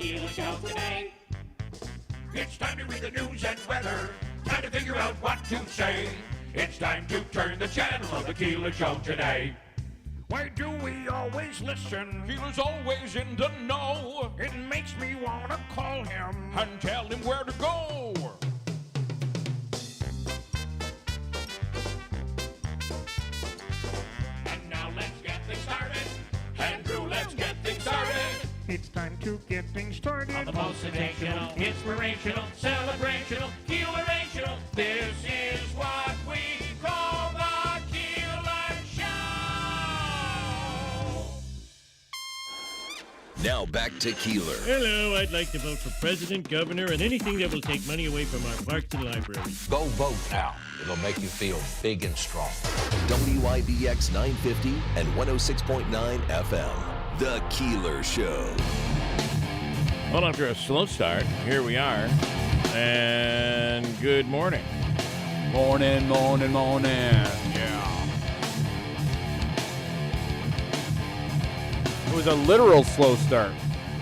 Keeler Show today. It's time to read the news and weather. Time to figure out what to say. It's time to turn the channel of the Keeler Show today. Why do we always listen? Keeler's always in the know. It makes me want to call him and tell him where to go. And now let's get things started. Andrew, let's get things started. It's time to get things started. On the most sensational, inspirational, celebrational, Keelerational. This is what we call the Keeler Show. Now back to Keeler. Hello, I'd like to vote for president, governor, and anything that will take money away from our parks and libraries. Go vote now. It'll make you feel big and strong. WIBX 950 and 106.9 FM. The Keeler Show. Well, after a slow start, here we are. And good morning. Morning. Yeah. It was a literal slow start.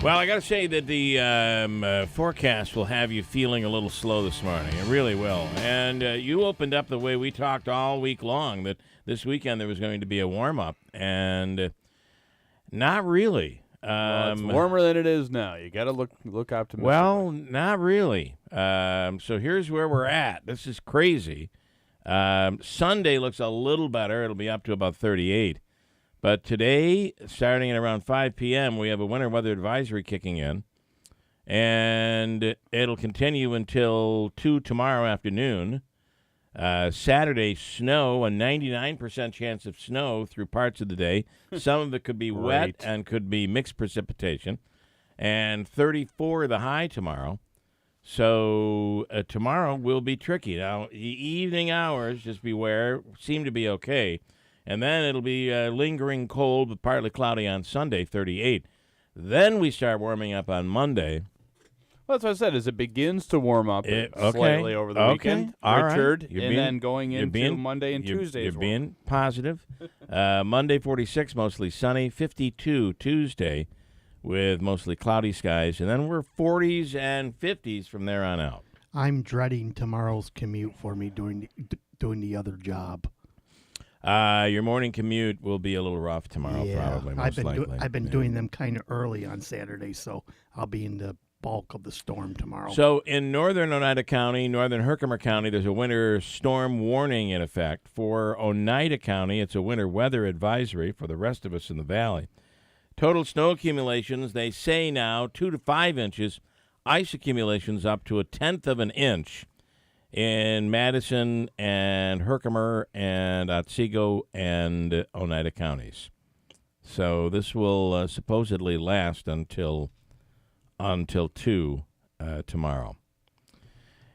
Well, I got to say that the forecast will have you feeling a little slow this morning. It really will. And you opened up the way we talked all week long, that this weekend there was going to be a warm-up. And not really. Well, it's warmer than it is now. You got to look optimistic. Well, not really. So here's where we're at. This is crazy. Sunday looks a little better. It'll be up to about 38. But today, starting at around 5 p.m., we have a winter weather advisory kicking in. And it'll continue until 2 tomorrow afternoon. Saturday, snow, a 99% chance of snow through parts of the day. Some of it could be wet and could be mixed precipitation. And 34 the high tomorrow. So tomorrow will be tricky. Now, the evening hours, just beware, seem to be okay. And then it'll be lingering cold but partly cloudy on Sunday, 38. Then we start warming up on Monday. Well, that's what I said. As it begins to warm up slightly over the weekend, all Richard, right. then going into Monday and Tuesday. You're being positive. Monday, 46, mostly sunny. 52 Tuesday with mostly cloudy skies. And then we're 40s and 50s from there on out. I'm dreading tomorrow's commute for me doing the other job. Your morning commute will be a little rough tomorrow, probably, most likely. I've been doing them kind of early on Saturday, so I'll be in the bulk of the storm tomorrow. So in northern Oneida County, northern Herkimer County, there's a winter storm warning in effect. For Oneida County, it's a winter weather advisory for the rest of us in the valley. Total snow accumulations, they say now, 2 to 5 inches. Ice accumulations up to 1/10 of an inch in Madison and Herkimer and Otsego and Oneida counties. So this will supposedly last until 2 tomorrow.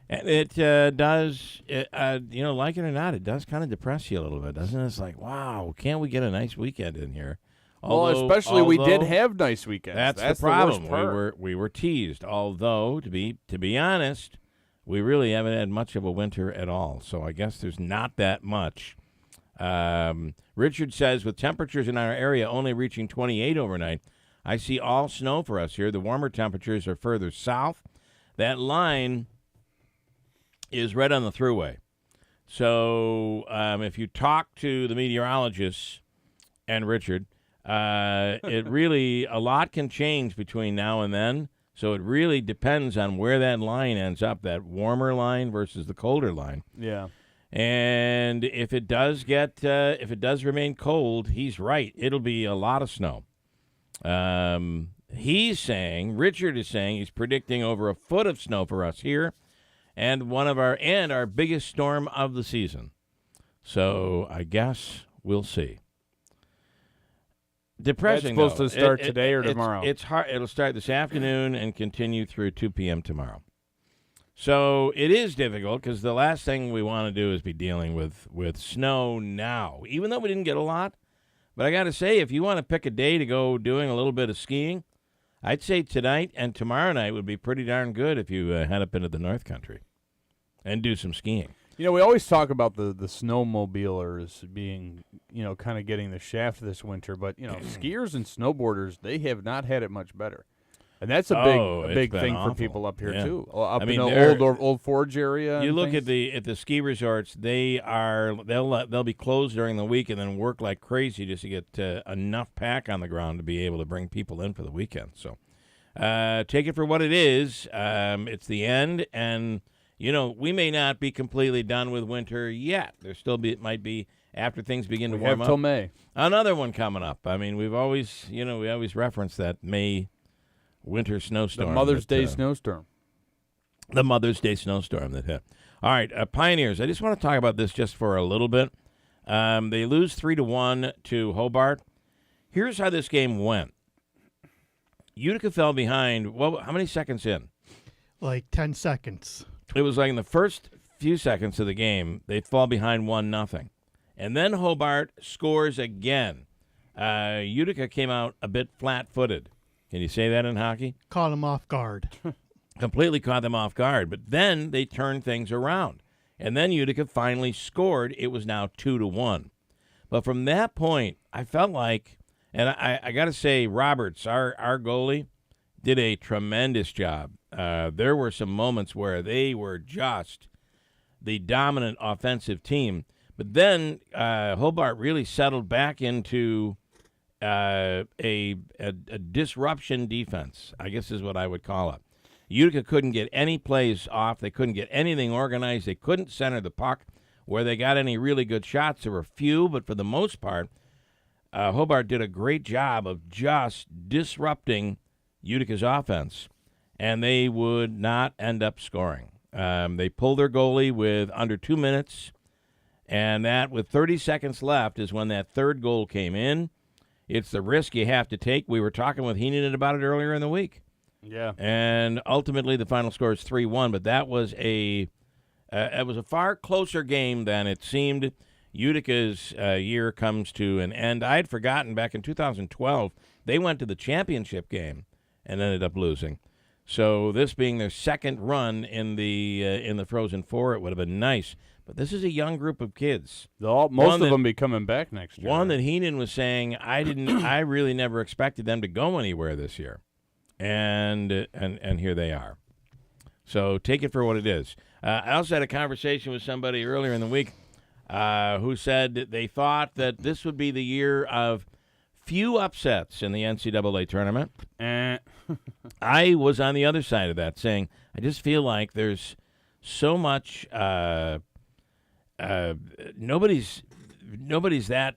And it does, like it or not, it does kind of depress you a little bit, doesn't it? It's like, wow, can't we get a nice weekend in here? Although, we did have nice weekends. That's the problem. We were teased. Although, to be honest, we really haven't had much of a winter at all. So I guess there's not that much. Richard says, with temperatures in our area only reaching 28 overnight, I see all snow for us here. The warmer temperatures are further south. That line is right on the thruway. So if you talk to the meteorologists and Richard, it really, a lot can change between now and then. So it really depends on where that line ends up, that warmer line versus the colder line. Yeah. And if it does remain cold, he's right. It'll be a lot of snow. Richard is saying he's predicting over 1 foot of snow for us here, and our biggest storm of the season. So I guess we'll see. Depressing. It's supposed to start today or tomorrow. It's hard. It'll start this afternoon and continue through 2 p.m. tomorrow. So it is difficult because the last thing we want to do is be dealing with snow now, even though we didn't get a lot. But I got to say, if you want to pick a day to go doing a little bit of skiing, I'd say tonight and tomorrow night would be pretty darn good if you head up into the North Country and do some skiing. You know, we always talk about the snowmobilers being, kind of getting the shaft this winter. But, skiers and snowboarders, they have not had it much better. And that's a big thing awful. for people up here, Yeah. too. Up I mean, in the old Forge area. You and look things. at the ski resorts; they'll be closed during the week and then work like crazy just to get enough pack on the ground to be able to bring people in for the weekend. So, take it for what it is. It's the end, and we may not be completely done with winter yet. There still might be after things begin to warm up. We have till May. Another one coming up. I mean, we always reference that May winter snowstorm. The Mother's Day snowstorm. The Mother's Day snowstorm that hit. All right, Pioneers. I just want to talk about this just for a little bit. They lose 3-1 to Hobart. Here's how this game went. Utica fell behind. Well, how many seconds in? Like 10 seconds. It was like in the first few seconds of the game, they fall behind 1-0. And then Hobart scores again. Utica came out a bit flat-footed. Can you say that in hockey? Caught him off guard. Completely caught them off guard. But then they turned things around. And then Utica finally scored. It was now 2-1. But from that point, I felt like, and I got to say, Roberts, our goalie, did a tremendous job. There were some moments where they were just the dominant offensive team. But then Hobart really settled back into a disruption defense, I guess is what I would call it. Utica couldn't get any plays off. They couldn't get anything organized. They couldn't center the puck. Where they got any really good shots, there were few, but for the most part, Hobart did a great job of just disrupting Utica's offense, and they would not end up scoring. They pulled their goalie with under 2 minutes, and that with 30 seconds left is when that third goal came in. It's the risk you have to take. We were talking with Heenan about it earlier in the week. Yeah. And ultimately the final score is 3-1, but that was it was a far closer game than it seemed. Utica's year comes to an end. I had forgotten back in 2012, they went to the championship game and ended up losing. So this being their second run in the Frozen Four, it would have been nice. But this is a young group of kids. Most of them be coming back next year. One that Heenan was saying, I really never expected them to go anywhere this year, and here they are. So take it for what it is. I also had a conversation with somebody earlier in the week who said that they thought that this would be the year of few upsets in the NCAA tournament. I was on the other side of that, saying I just feel like there's so much. Nobody's that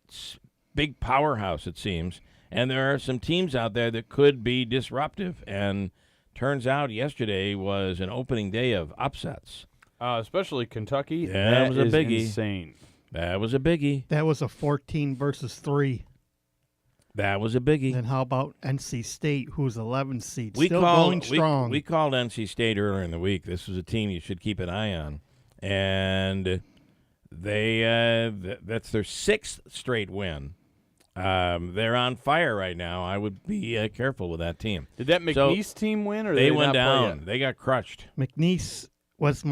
big powerhouse, it seems, and there are some teams out there that could be disruptive. And turns out yesterday was an opening day of upsets. Especially Kentucky. Yeah, that was a biggie. Insane. That was a biggie. That was a 14 versus 3. That was a biggie. And how about NC State, who's 11 seed, still going going strong? We called NC State earlier in the week. This was a team you should keep an eye on. And that's their 6th straight win. They're on fire right now. I would be careful with that team. Did that McNeese team win, or they went went down? Play They got crushed. McNeese was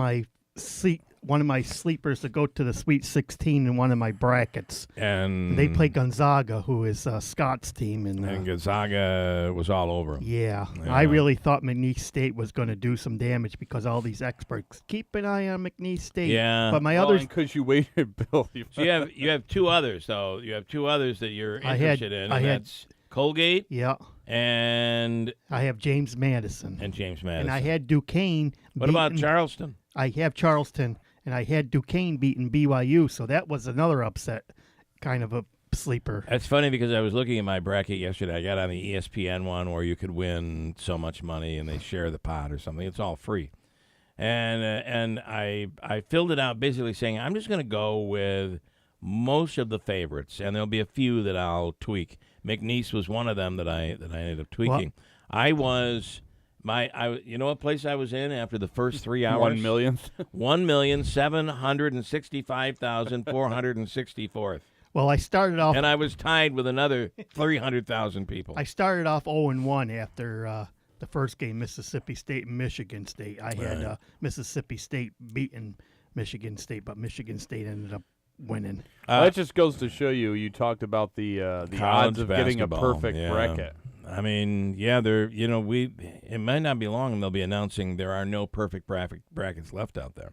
one of my sleepers to go to the Sweet 16 in one of my brackets. And they play Gonzaga, who is Scott's team. And Gonzaga was all over them. Yeah. I really thought McNeese State was going to do some damage because all these experts keep an eye on McNeese State. Yeah. But my others, because you waited, Bill. So you have two others though. You have two others that you're interested in. That's Colgate. Yeah. And I have James Madison. And I had Duquesne. What about Charleston? I have Charleston, and I had Duquesne beating BYU, so that was another upset, kind of a sleeper. That's funny because I was looking at my bracket yesterday. I got on the ESPN one where you could win so much money and they share the pot or something. It's all free. And I filled it out basically saying I'm just going to go with most of the favorites, and there'll be a few that I'll tweak. McNeese was one of them that I ended up tweaking. Well, you know what place I was in after the first 3 hours? 1 millionth. 1,765,464th. Well, I started off, and I was tied with another 300,000 people. I started off 0-1 after the first game, Mississippi State and Michigan State. I had Mississippi State beating Michigan State, but Michigan State ended up winning. That just goes to show you. You talked about the odds of getting a perfect bracket. I mean, yeah, it might not be long and they'll be announcing there are no perfect brackets left out there.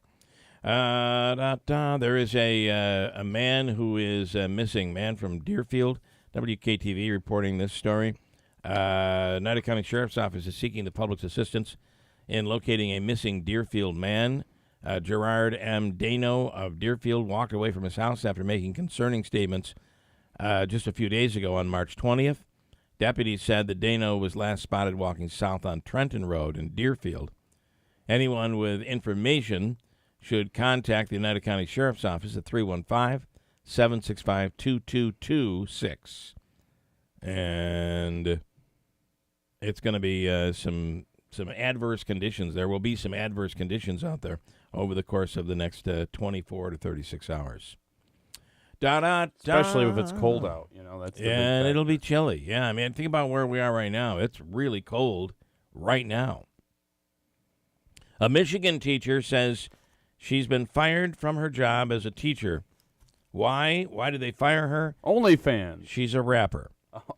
There is a man who is missing, man from Deerfield. WKTV reporting this story. Oneida County Sheriff's Office is seeking the public's assistance in locating a missing Deerfield man. Gerard M. Dano of Deerfield walked away from his house after making concerning statements just a few days ago on March 20th. Deputies said that Dano was last spotted walking south on Trenton Road in Deerfield. Anyone with information should contact the Oneida County Sheriff's Office at 315-765-2226. And it's going to be some adverse conditions. There will be some adverse conditions out there over the course of the next 24 to 36 hours. Especially if it's cold out, that's the and it'll be chilly. Yeah, I mean, think about where we are right now. It's really cold right now. A Michigan teacher says she's been fired from her job as a teacher. Why? Why did they fire her? OnlyFans. She's a rapper.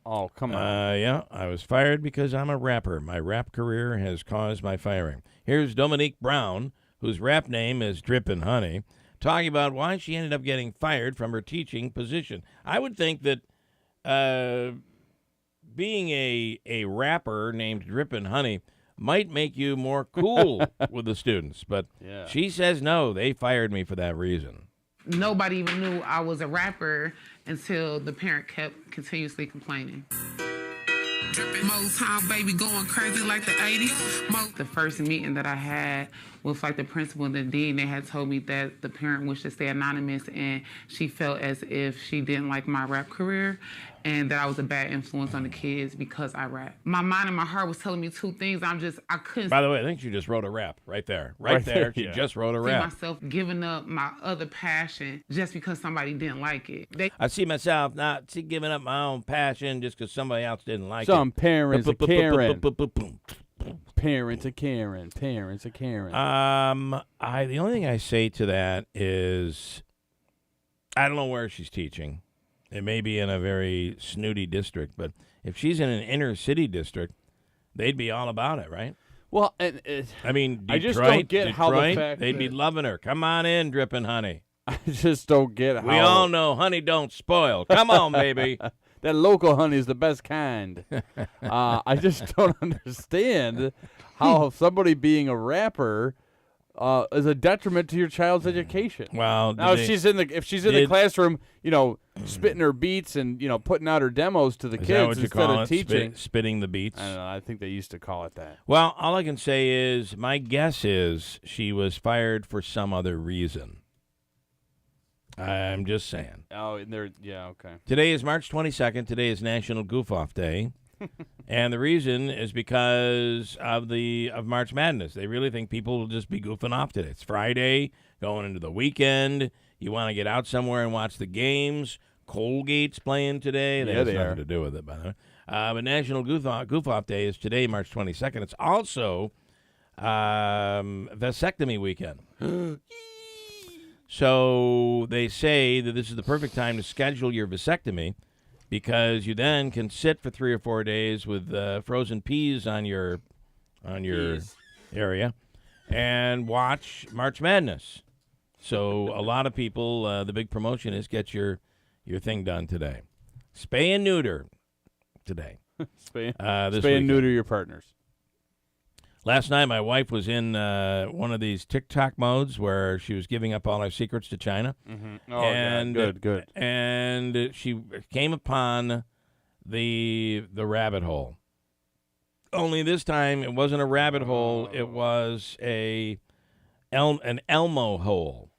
Oh, come on. Yeah, I was fired because I'm a rapper. My rap career has caused my firing. Here's Dominique Brown, whose rap name is Drippin' Honey, talking about why she ended up getting fired from her teaching position. I would think that being a rapper named Drippin' Honey might make you more cool with the students, but she says no, they fired me for that reason. Nobody even knew I was a rapper until the parent kept continuously complaining. Most time, baby, going crazy like the 80s. The first meeting that I had with the principal and the dean, they had told me that the parent wished to stay anonymous and she felt as if she didn't like my rap career and that I was a bad influence on the kids because I rap. My mind and my heart was telling me two things. I couldn't. By the way, I think she just wrote a rap right there. Right there. She just wrote a rap. I see myself giving up my other passion just because somebody didn't like it. I see myself not giving up my own passion just because somebody else didn't like it. Some parents are Karen. Parents are Karen. Parents are Karen. The only thing I say to that is I don't know where she's teaching. It may be in a very snooty district, but if she's in an inner city district, they'd be all about it, right? Well, I mean, Detroit, I just don't get how the fact they'd be loving her. Come on in, Drippin' Honey. I just don't get how. We all know honey don't spoil. Come on, baby. That local honey is the best kind. I just don't understand how somebody being a rapper is a detriment to your child's education. Well, now if she's in the classroom, spitting her beats and putting out her demos to the kids instead of teaching, spitting the beats. I don't know. I think they used to call it that. Well, all I can say is my guess is she was fired for some other reason. I'm just saying. Oh, okay. Today is March 22nd. Today is National Goof Off Day. And the reason is because of March Madness. They really think people will just be goofing off today. It's Friday, going into the weekend. You want to get out somewhere and watch the games. Colgate's playing today. That has nothing to do with it, by the way. But National Goof Off Day is today, March 22nd. It's also vasectomy weekend. So they say that this is the perfect time to schedule your vasectomy because you then can sit for 3 or 4 days with frozen peas on your area and watch March Madness. So a lot of people, the big promotion is get your thing done today. Spay and neuter today. Spay and neuter your partners. Last night, my wife was in one of these TikTok modes where she was giving up all her secrets to China. Mm-hmm. Oh, and, good. And she came upon the rabbit hole. Only this time, it wasn't a rabbit hole. It was an Elmo hole.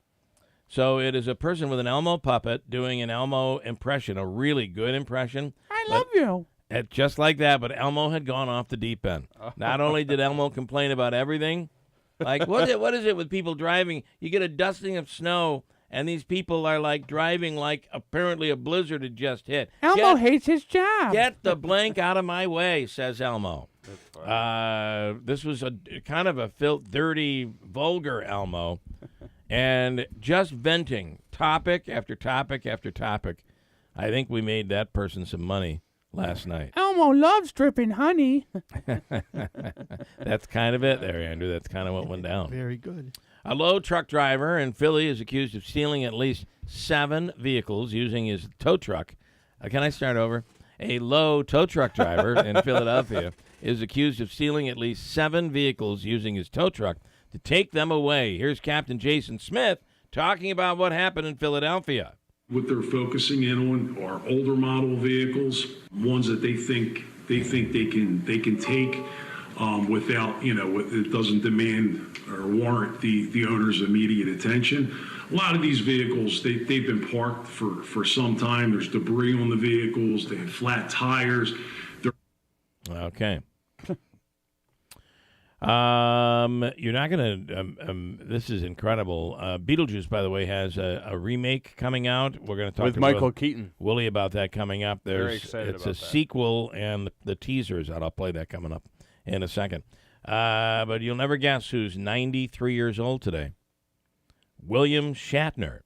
So it is a person with an Elmo puppet doing an Elmo impression, a really good impression. I love you. Just like that, but Elmo had gone off the deep end. Not only did Elmo complain about everything, like what is it with people driving? You get a dusting of snow, and these people are like driving like apparently a blizzard had just hit. Elmo hates his job. Get the blank out of my way, says Elmo. This was a kind of a dirty, vulgar Elmo, and just venting topic after topic after topic. I think we made that person some money last night. Elmo loves dripping honey. That's kind of it there, Andrew. That's kind of what went down. Very good. A low truck driver in Philly is accused of stealing at least 7 vehicles using his tow truck. Can I start over? A low tow truck driver in Philadelphia is accused of stealing at least 7 vehicles using his tow truck to take them away. Here's Captain Jason Smith talking about what happened in Philadelphia. What they're focusing in on are older model vehicles, ones that they think they can take without, it doesn't demand or warrant the owner's immediate attention. A lot of these vehicles, they've been parked for some time. There's debris on the vehicles. They have flat tires. Okay. You're not going to, this is incredible. Beetlejuice, by the way, has a remake coming out. We're going to talk with to Michael Keaton. Willie about that coming up. Very excited it's about a that. sequel, and the teaser is out. I'll play that coming up in a second. But you'll never guess who's 93 years old today. William Shatner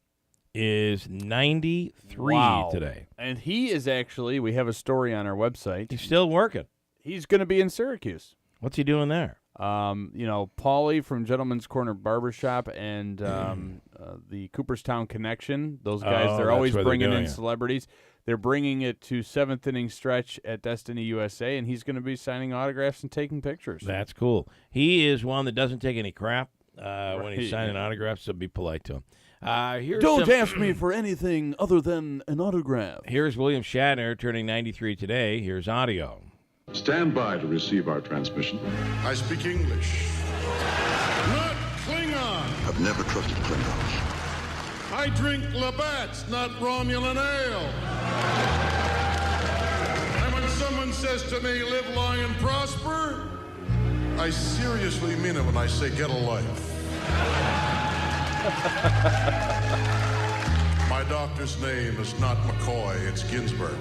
is 93 today. And he is actually, we have a story on our website. He's still working. He's going to be in Syracuse. What's he doing there? Paulie from Gentleman's Corner Barbershop and the Cooperstown Connection. Those guys, they're always bringing in celebrities. They're bringing it to 7th inning stretch at Destiny USA, and he's going to be signing autographs and taking pictures. That's cool. He is one that doesn't take any crap when he's signing autographs, so be polite to him. Don't ask me for anything other than an autograph. Here's William Shatner turning 93 today. Here's audio. Stand by to receive our transmission. I speak English, not Klingon. I've never trusted Klingons. I drink Labatt's, not Romulan ale. And when someone says to me, live long and prosper, I seriously mean it when I say get a life. My doctor's name is not McCoy, it's Ginsburg.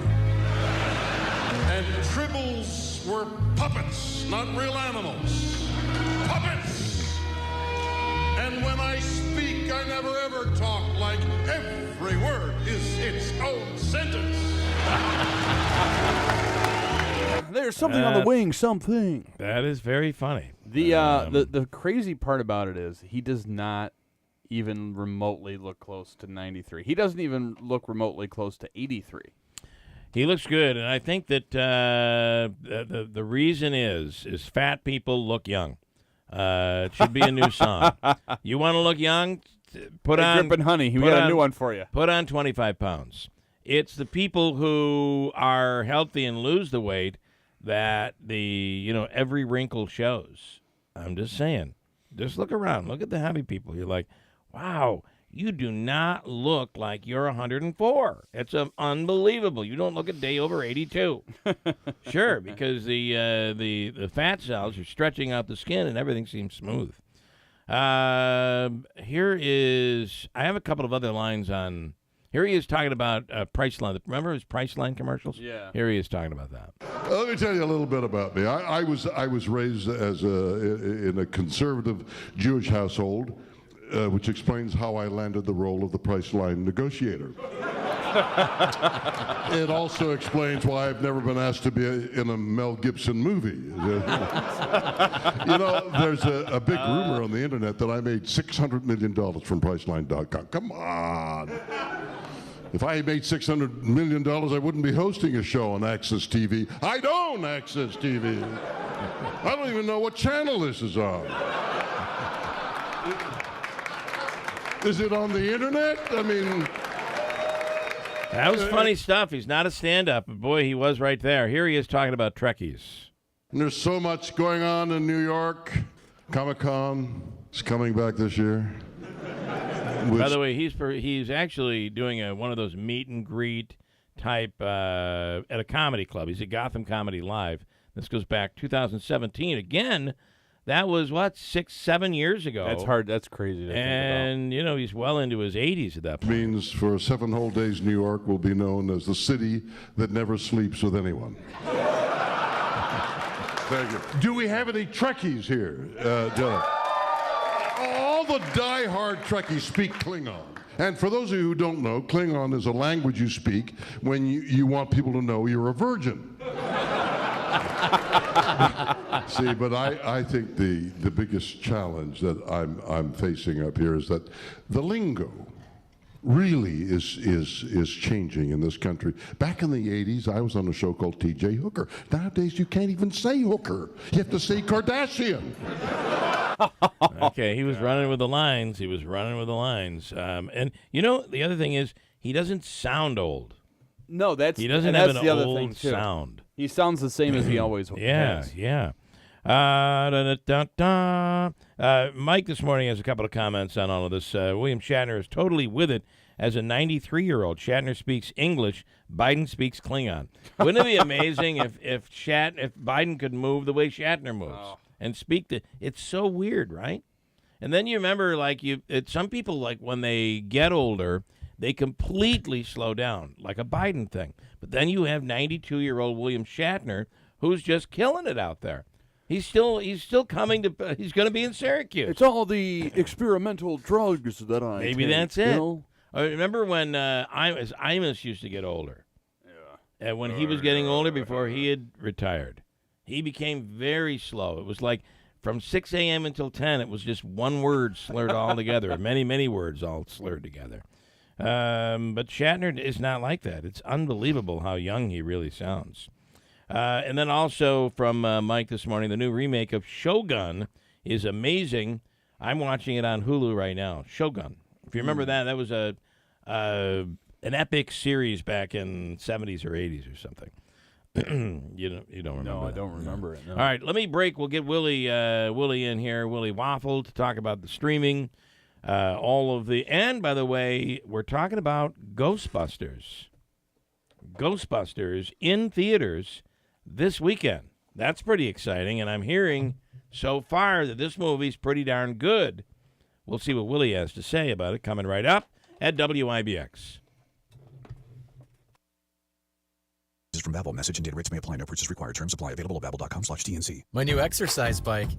And tribbles were puppets, not real animals. Puppets! And when I speak, I never ever talk like every word is its own sentence. There's something on the wing, something. That is very funny. The crazy part about it is he does not even remotely look close to 93. He doesn't even look remotely close to 83. He looks good, and I think that the reason is fat people look young. It should be a new song. You want to look young? Put on Drippin' Honey. We got a new one for you. Put on 25 pounds. It's the people who are healthy and lose the weight that every wrinkle shows. I'm just saying. Just look around. Look at the heavy people. You're like, wow. You do not look like you're 104. It's unbelievable. You don't look a day over 82. Sure, because the fat cells are stretching out the skin and everything seems smooth. Here is, I have a couple of other lines on. Here he is talking about Priceline. Remember his Priceline commercials? Yeah. Here he is talking about that. Let me tell you a little bit about me. I was raised in a conservative Jewish household. Which explains how I landed the role of the Priceline negotiator. It also explains why I've never been asked to be in a Mel Gibson movie. There's a big rumor on the internet that I made $600 million from Priceline.com. Come on. If I made $600 million, I wouldn't be hosting a show on Access TV. I don't Access TV. I don't even know what channel this is on. Is it on the internet? I mean... That was funny stuff. He's not a stand-up, but boy, he was right there. Here he is talking about Trekkies. There's so much going on in New York. Comic-Con is coming back this year. By the way, he's actually doing one of those meet and greet type at a comedy club. He's at Gotham Comedy Live. This goes back 2017. Again, that was, 6-7 years ago. That's hard. That's crazy to think about. And, he's well into his 80s at that point. Means for 7 whole days, New York will be known as the city that never sleeps with anyone. Thank you. Do we have any Trekkies here? All the die-hard Trekkies speak Klingon. And for those of you who don't know, Klingon is a language you speak when you want people to know you're a virgin. See, but I think the biggest challenge that I'm facing up here is that the lingo really is changing in this country. Back in the 80s, I was on a show called T.J. Hooker. Nowadays, you can't even say hooker. You have to say Kardashian. Okay, he was running with the lines. And, you know, the other thing is he doesn't sound old. No, he doesn't have an the other old thing too. sound. He sounds the same as he always has. Yeah. Mike this morning has a couple of comments on all of this. William Shatner is totally with it as a 93-year-old. Shatner speaks English. Biden speaks Klingon. Wouldn't it be amazing if Biden could move the way Shatner moves and speak it's so weird, right? And then you remember, some people, like, when they get older, they completely slow down, like a Biden thing. But then you have 92-year-old William Shatner, who's just killing it out there. He's still coming to. He's going to be in Syracuse. It's all the experimental drugs that I Maybe take, that's it. You know? I remember when Imus used to get older. Yeah. And when he was getting older, before he had retired, he became very slow. It was like from 6 a.m. until 10, it was just one word slurred all together. Many, many words all slurred together. But Shatner is not like that. It's unbelievable how young he really sounds. And then also from Mike this morning, the new remake of Shogun is amazing. I'm watching it on Hulu right now. Shogun. If you remember that was an epic series back in 70s or 80s or something. You don't remember? No, I don't remember it. No. All right, let me break. We'll get Willie in here, Willie Waffle, to talk about the streaming. And by the way, we're talking about Ghostbusters. Ghostbusters in theaters this weekend. That's pretty exciting, and I'm hearing so far that this movie's pretty darn good. We'll see what Willie has to say about it coming right up at WIBX. This is from Babbel. Message and data rates may apply. No purchase required. Terms apply. Available at babbel.com/TNC. My new exercise bike.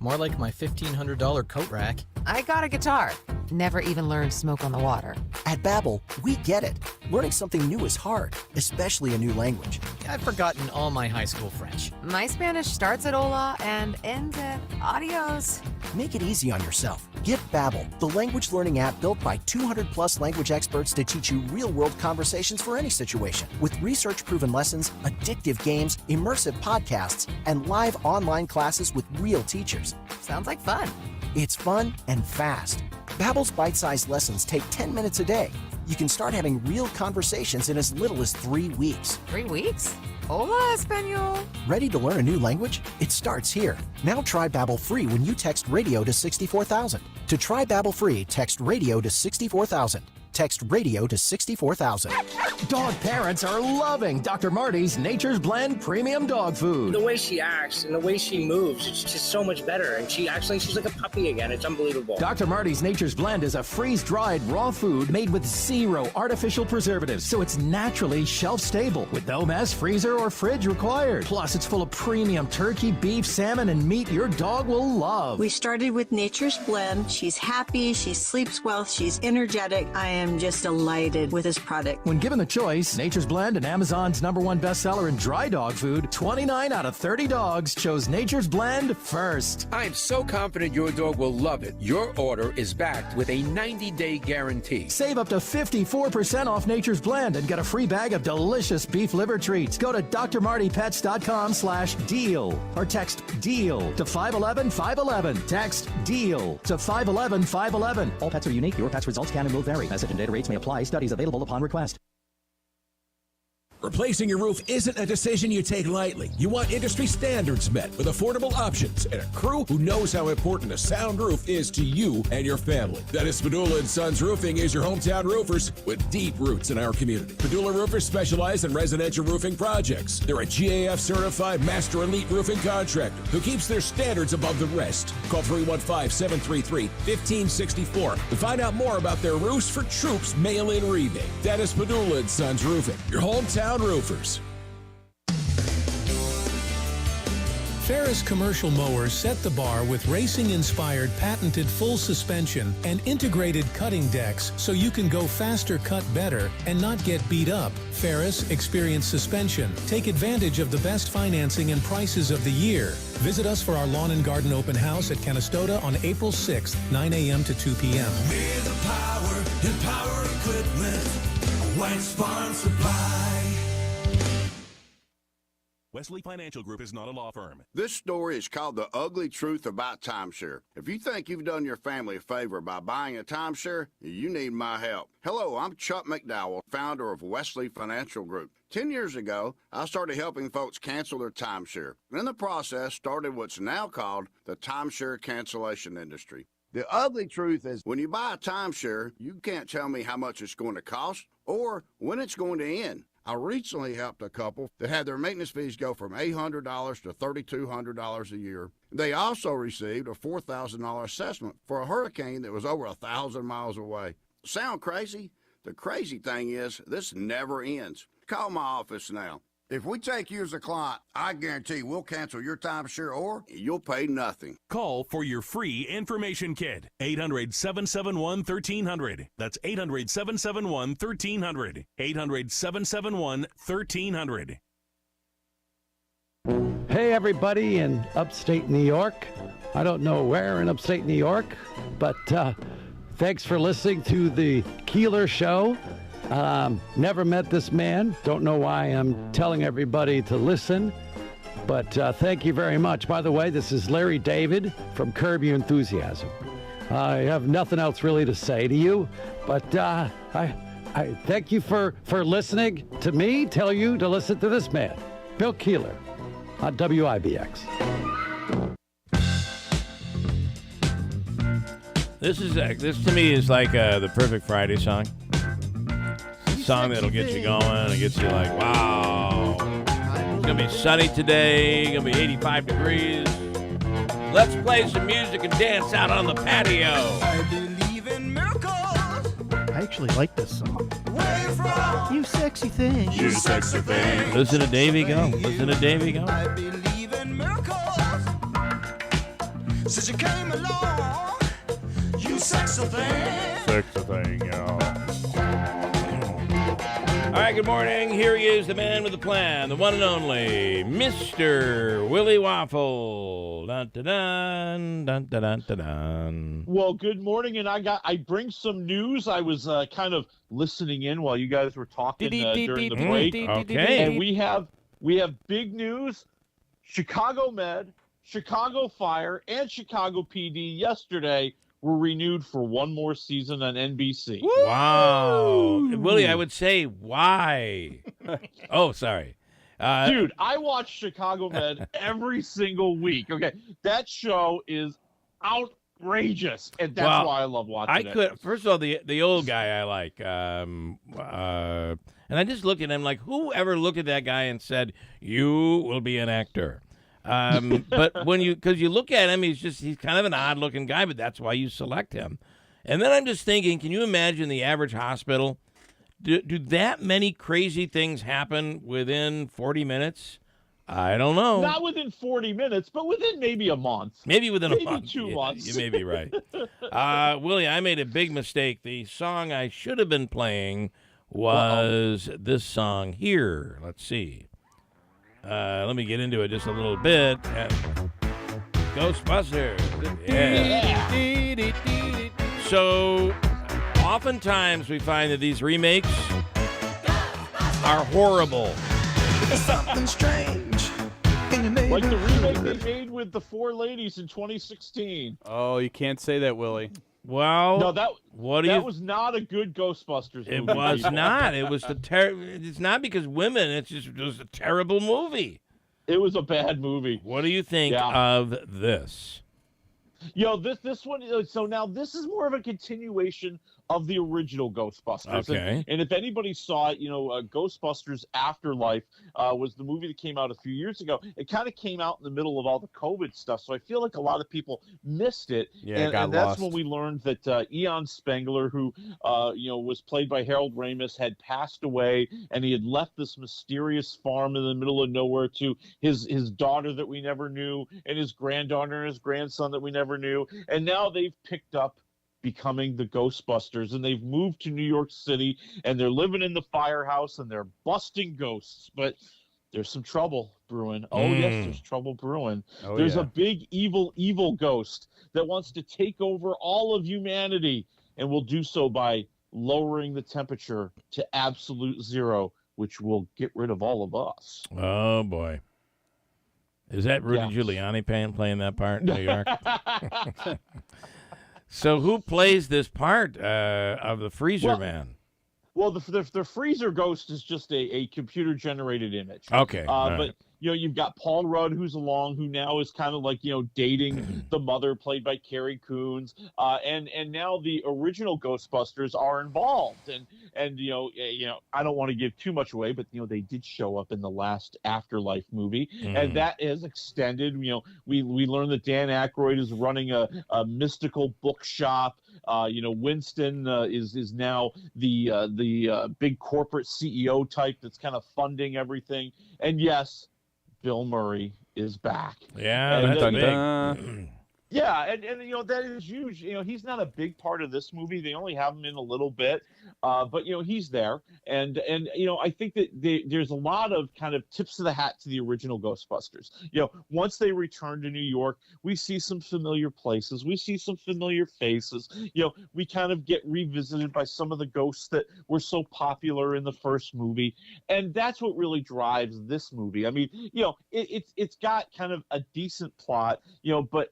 More like my $1,500 coat rack. I got a guitar. Never even learned Smoke on the Water. At Babbel, we get it. Learning something new is hard, especially a new language. I've forgotten all my high school French. My Spanish starts at hola and ends at adios. Make it easy on yourself. Get Babbel, the language learning app built by 200-plus language experts to teach you real-world conversations for any situation. With research-proven lessons, addictive games, immersive podcasts, and live online classes with real teachers. Sounds like fun. It's fun and fast. Babbel's bite-sized lessons take 10 minutes a day. You can start having real conversations in as little as 3 weeks. 3 weeks? Hola, Espanol. Ready to learn a new language? It starts here. Now try Babbel free when you text radio to 64,000. To try Babbel free, text radio to 64,000. Text radio to 64,000. Dog parents are loving Dr. Marty's Nature's Blend Premium Dog Food. The way she acts and the way she moves, it's just so much better. And she's like a puppy again. It's unbelievable. Dr. Marty's Nature's Blend is a freeze-dried raw food made with 0 artificial preservatives, so it's naturally shelf-stable with no mess, freezer, or fridge required. Plus, it's full of premium turkey, beef, salmon, and meat your dog will love. We started with Nature's Blend. She's happy, she sleeps well, she's energetic. I am just delighted with this product. When given the choice, Nature's Blend and Amazon's #1 bestseller in dry dog food, 29 out of 30 dogs chose Nature's Blend first. I am so confident your dog will love it. Your order is backed with a 90-day guarantee. Save up to 54% off Nature's Blend and get a free bag of delicious beef liver treats. Go to drmartypets.com/deal or text DEAL to 511-511. Text DEAL to 511-511. All pets are unique. Your pet's results can and will vary. Message and data rates may apply. Studies available upon request. Replacing your roof isn't a decision you take lightly. You want industry standards met with affordable options and a crew who knows how important a sound roof is to you and your family. Dennis Padula & Sons Roofing is your hometown roofers with deep roots in our community. Padula Roofers specialize in residential roofing projects. They're a GAF-certified master elite roofing contractor who keeps their standards above the rest. Call 315-733-1564 to find out more about their Roofs for Troops mail-in rebate. Dennis Padula & Sons Roofing, your hometown roofers. Ferris commercial mowers set the bar with racing-inspired patented full suspension and integrated cutting decks so you can go faster, cut better, and not get beat up. Ferris Experience Suspension. Take advantage of the best financing and prices of the year. Visit us for our lawn and garden open house at Canastota on April 6th, 9 a.m. to 2 p.m. We're the power and power equipment. White's Farm Supply. Wesley Financial Group is not a law firm. This story is called The Ugly Truth About Timeshare. If you think you've done your family a favor by buying a timeshare, you need my help. Hello, I'm Chuck McDowell, founder of Wesley Financial Group. 10 years ago, I started helping folks cancel their timeshare. In the process, started what's now called the timeshare cancellation industry. The ugly truth is when you buy a timeshare, you can't tell me how much it's going to cost or when it's going to end. I recently helped a couple that had their maintenance fees go from $800 to $3,200 a year. They also received a $4,000 assessment for a hurricane that was over 1,000 miles away. Sound crazy? The crazy thing is, this never ends. Call my office now. If we take you as a client, I guarantee we'll cancel your timeshare or you'll pay nothing. Call for your free information kit. 800-771-1300. That's 800-771-1300. 800-771-1300. Hey, everybody in upstate New York. I don't know where in upstate New York, but thanks for listening to the Keeler Show. Never met this man. Don't know why I'm telling everybody to listen, but thank you very much. By the way, this is Larry David from Curb Your Enthusiasm. I have nothing else really to say to you, but I thank you for listening to me, tell you to listen to this man, Bill Keeler, on WIBX. This to me is like the perfect Friday song. Song that'll get you going and gets you like, wow, it's gonna be sunny today, gonna be 85 degrees. Let's play some music and dance out on the patio. I believe in miracles. I actually like this song. You sexy thing. You sexy thing. Listen to Davey go. Listen to Davey go. I believe in miracles. Since you came along, you sexy thing. Sexy thing, y'all. All right, good morning. Here he is, the man with the plan, the one and only Mr. Willie Waffle. Dun, dun, dun, dun, dun, dun, dun, dun. Well, good morning, and I bring some news. I was kind of listening in while you guys were talking during the break. Okay. And we have big news. Chicago Med, Chicago Fire, and Chicago PD yesterday were renewed for one more season on NBC. Wow. Willie, I would say why? Oh, sorry. Dude, I watch Chicago Med every single week. Okay, that show is outrageous, and that's why I love watching it. First of all, the old guy I like, and I just looked at him like, who ever looked at that guy and said, you will be an actor? But because you look at him, he's kind of an odd looking guy, but that's why you select him. And then I'm just thinking, can you imagine the average hospital? Do that many crazy things happen within 40 minutes? I don't know. Not within 40 minutes, but within maybe a month. Maybe within a month. 2 months. You may be right. Willie, I made a big mistake. The song I should have been playing was this song here. Let's see. Let me get into it just a little bit. Ghostbusters. Yeah. So, oftentimes we find that these remakes are horrible. There's something strange in your neighborhood. Like the remake they made with the Four Ladies in 2016. Oh, you can't say that, Willie. Well, no, that was not a good Ghostbusters movie. It was not. It was it's not because women. It was a terrible movie. It was a bad movie. What do you think of this? This one. So now this is more of a continuation of the original Ghostbusters. Okay. And if anybody saw it, Ghostbusters Afterlife was the movie that came out a few years ago. It kind of came out in the middle of all the COVID stuff, so I feel like a lot of people missed it. Yeah, and that's when we learned that Eon Spengler, who was played by Harold Ramis, had passed away, and he had left this mysterious farm in the middle of nowhere to his daughter that we never knew, and his granddaughter and his grandson that we never knew. And now they've picked up becoming the Ghostbusters, and they've moved to New York City, and they're living in the firehouse, and they're busting ghosts. But there's some trouble brewing. Oh, yes, there's trouble brewing. There's a big evil ghost that wants to take over all of humanity, and will do so by lowering the temperature to absolute zero, which will get rid of all of us. Oh, boy. Is that Rudy Giuliani playing that part in New York? So who plays this part of the Freezer Man? Well, the Freezer Ghost is just a computer-generated image. Okay. But, you've got Paul Rudd, who's along, who now is kind of like, dating the mother, played by Carrie Coons. And now the original Ghostbusters are involved. And I don't want to give too much away, but, they did show up in the last Afterlife movie. And that is extended. We learned that Dan Aykroyd is running a mystical bookshop. Winston is now the big corporate CEO type that's kind of funding everything. And yes, Bill Murray is back. Yeah, and that's big. Yeah, and that is huge. He's not a big part of this movie. They only have him in a little bit, but he's there. And I think that there's a lot of kind of tips of the hat to the original Ghostbusters. Once they return to New York, we see some familiar places. We see some familiar faces. We kind of get revisited by some of the ghosts that were so popular in the first movie, and that's what really drives this movie. I mean, it's got kind of a decent plot, but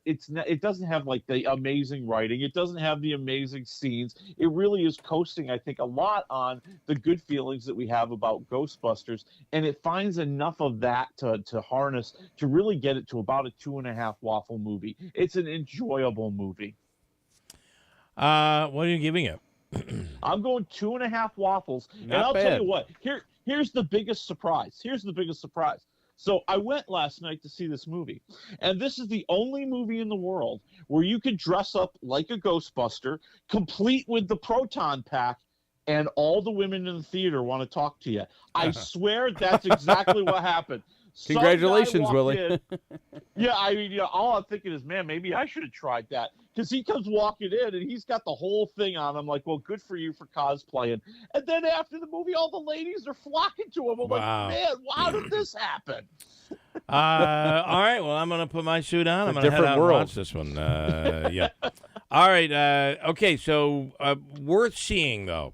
it doesn't have like the amazing writing. It doesn't have the amazing scenes. It really is coasting, I think, a lot on the good feelings that we have about Ghostbusters, and it finds enough of that to harness to really get it to about a 2.5 waffle movie. It's an enjoyable movie. What are you giving it? I'm going 2.5 waffles. Not and I'll bad. tell you what, here's the biggest surprise. So I went last night to see this movie, and this is the only movie in the world where you could dress up like a Ghostbuster, complete with the proton pack, and all the women in the theater want to talk to you. I swear that's exactly what happened. Some Congratulations, guy walked Willie. in. Yeah, I mean, all I'm thinking is, man, maybe I should have tried that. Because he comes walking in, and he's got the whole thing on. I'm like, well, good for you for cosplaying. And then after the movie, all the ladies are flocking to him. I'm like, man, how did this happen? All right, well, I'm going to put my suit on. I'm going to head out and watch this one. Yeah. All right. Okay, so worth seeing, though.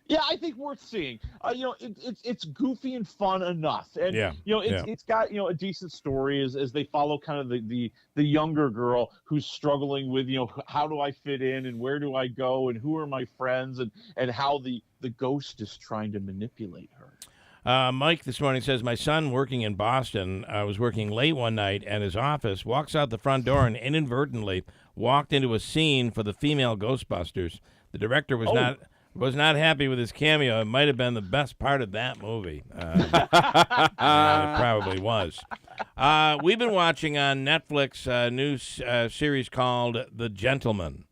Yeah, I think worth seeing. It's goofy and fun enough, and it's got a decent story as they follow kind of the younger girl who's struggling with how do I fit in and where do I go and who are my friends and how the ghost is trying to manipulate her. Mike this morning says, my son working in Boston was working late one night at his office, walks out the front door and inadvertently walked into a scene for the female Ghostbusters. The director was not happy with his cameo. It might have been the best part of that movie. It probably was. We've been watching on Netflix a new series called The Gentleman,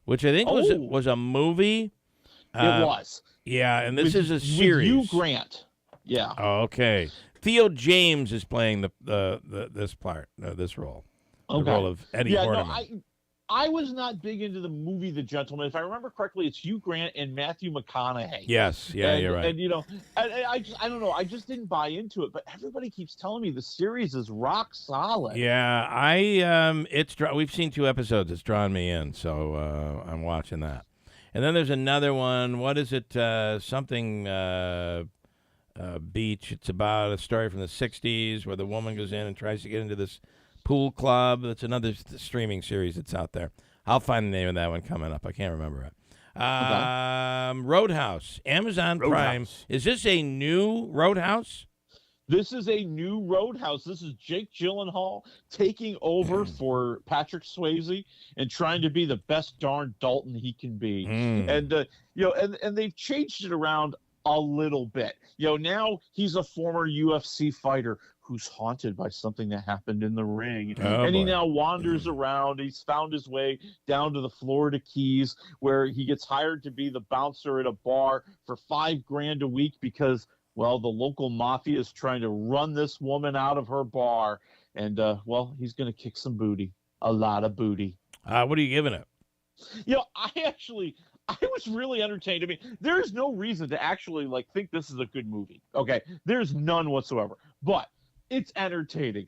which I think was a movie. It was. Yeah, and this is a series. With Hugh Grant. Yeah. Okay. Theo James is playing this part, this role. The role of Eddie Horniman. No, I was not big into the movie The Gentleman. If I remember correctly, it's Hugh Grant and Matthew McConaughey. Yes, you're right. And I don't know. I just didn't buy into it. But everybody keeps telling me the series is rock solid. Yeah, we've seen 2 episodes. It's drawn me in, so I'm watching that. And then there's another one. What is it? Something Beach. It's about a story from the 60s where the woman goes in and tries to get into this pool club. That's another streaming series that's out there. I'll find the name of that one coming up. I can't remember it. Roadhouse, Amazon Prime. Is this a new Roadhouse? This is a new Roadhouse. This is Jake Gyllenhaal taking over for Patrick Swayze and trying to be the best darn Dalton he can be. And and they've changed it around a little bit. Now he's a former UFC fighter who's haunted by something that happened in the ring. He now wanders around. He's found his way down to the Florida Keys, where he gets hired to be the bouncer at a bar for $5,000 a week because, well, the local mafia is trying to run this woman out of her bar. And, he's going to kick some booty. A lot of booty. What are you giving it? I was really entertained. I mean, there's no reason to actually think this is a good movie. Okay, there's none whatsoever. But it's entertaining.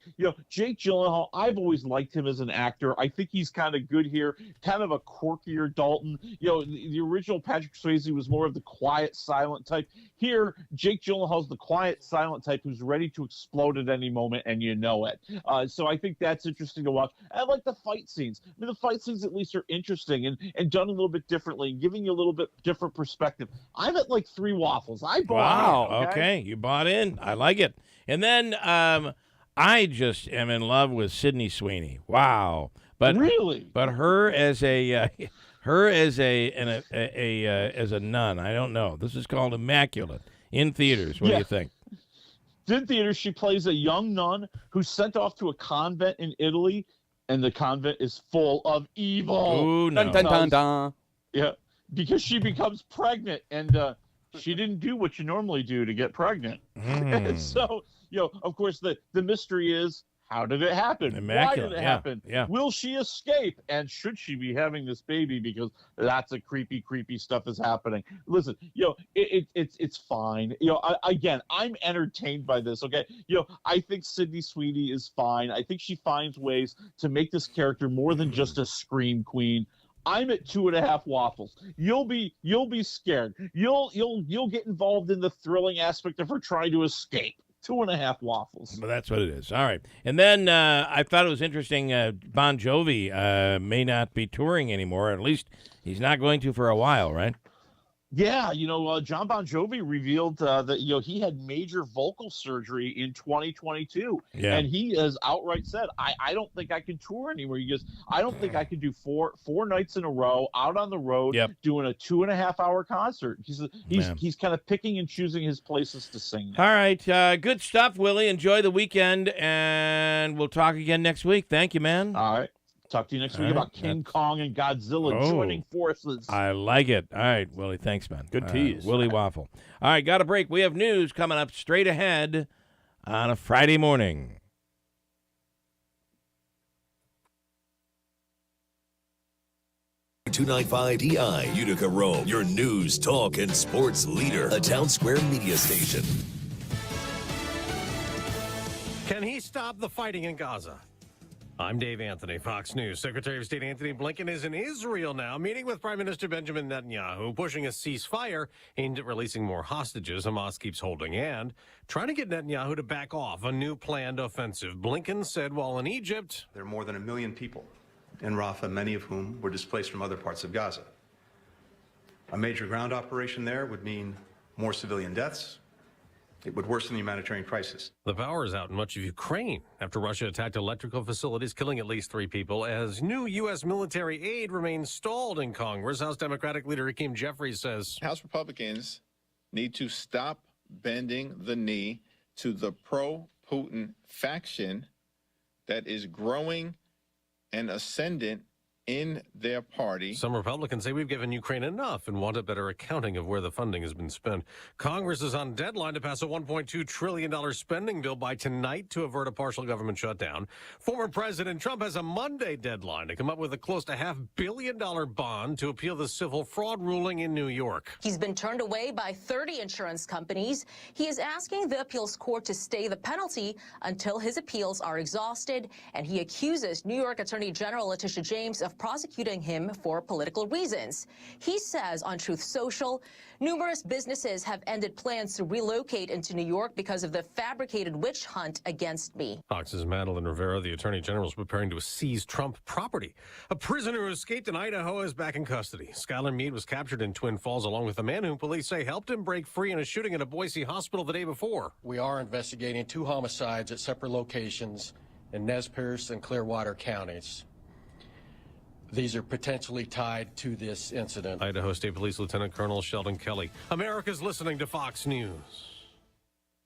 Jake Gyllenhaal, I've always liked him as an actor. I think he's kind of good here, kind of a quirkier Dalton. The original Patrick Swayze was more of the quiet, silent type. Here, Jake Gyllenhaal's the quiet, silent type who's ready to explode at any moment, and you know it. So I think that's interesting to watch. I like the fight scenes. I mean, the fight scenes at least are interesting and done a little bit differently, giving you a little bit different perspective. I'm at 3 waffles. I bought in. Okay, you bought in. I like it. And then I just am in love with Sydney Sweeney. Wow! But really, her as a nun. I don't know. This is called Immaculate in theaters. What do you think? In theaters, she plays a young nun who's sent off to a convent in Italy, and the convent is full of evil. Ooh, no. Dun, dun, dun, dun. Yeah, because she becomes pregnant, and she didn't do what you normally do to get pregnant. And so, of course, the mystery is, how did it happen? Immaculate. Why did it happen? Yeah. Will she escape? And should she be having this baby? Because lots of creepy stuff is happening. Listen, it's fine. Again, I'm entertained by this. Okay, I think Sydney Sweeney is fine. I think she finds ways to make this character more than just a scream queen. I'm at 2.5 waffles. You'll be scared. You'll get involved in the thrilling aspect of her trying to escape. 2.5 waffles. Well, that's what it is. All right. And then I thought it was interesting. Bon Jovi may not be touring anymore. At least he's not going to for a while, right? Yeah, John Bon Jovi revealed that he had major vocal surgery in 2022, and he has outright said, "I don't think I can tour anymore." He goes, "I don't think I can do four nights in a row out on the road doing a 2.5-hour concert." He's kind of picking and choosing his places to sing now. All right, good stuff, Willie. Enjoy the weekend, and we'll talk again next week. Thank you, man. All right. Talk to you next week about King Kong and Godzilla joining forces. I like it. All right, Willie, thanks, man. Good tease. Willie Waffle. All right, got a break. We have news coming up straight ahead on a Friday morning. .295 DI, Utica, Rome, your news, talk, and sports leader, a Town Square media station. Can he stop the fighting in Gaza? I'm Dave Anthony, Fox News. Secretary of State Anthony Blinken is in Israel now, meeting with Prime Minister Benjamin Netanyahu, pushing a ceasefire aimed at releasing more hostages Hamas keeps holding and trying to get Netanyahu to back off a new planned offensive. Blinken said while in Egypt, there are more than 1 million people in Rafah, many of whom were displaced from other parts of Gaza. A major ground operation there would mean more civilian deaths. It would worsen the humanitarian crisis. The power is out in much of Ukraine after Russia attacked electrical facilities, killing at least 3 people, as new U.S. military aid remains stalled in Congress. House Democratic Leader Hakeem Jeffries says House Republicans need to stop bending the knee to the pro-Putin faction that is growing and ascendant in their party. Some Republicans say we've given Ukraine enough and want a better accounting of where the funding has been spent. Congress is on deadline to pass a $1.2 trillion spending bill by tonight to avert a partial government shutdown. Former President Trump has a Monday deadline to come up with a close to $500 million bond to appeal the civil fraud ruling in New York. He's been turned away by 30 insurance companies. He is asking the appeals court to stay the penalty until his appeals are exhausted, and he accuses New York Attorney General Letitia James of prosecuting him for political reasons. He says on Truth Social, numerous businesses have ended plans to relocate into New York because of the fabricated witch hunt against me. Fox's Madeline Rivera, the Attorney General, is preparing to seize Trump property. A prisoner who escaped in Idaho is back in custody. Skylar Meade was captured in Twin Falls along with a man whom police say helped him break free in a shooting at a Boise hospital the day before. We are investigating 2 homicides at separate locations in Nez Perce and Clearwater counties. These are potentially tied to this incident. Idaho State Police Lieutenant Colonel Sheldon Kelly. America's listening to Fox News.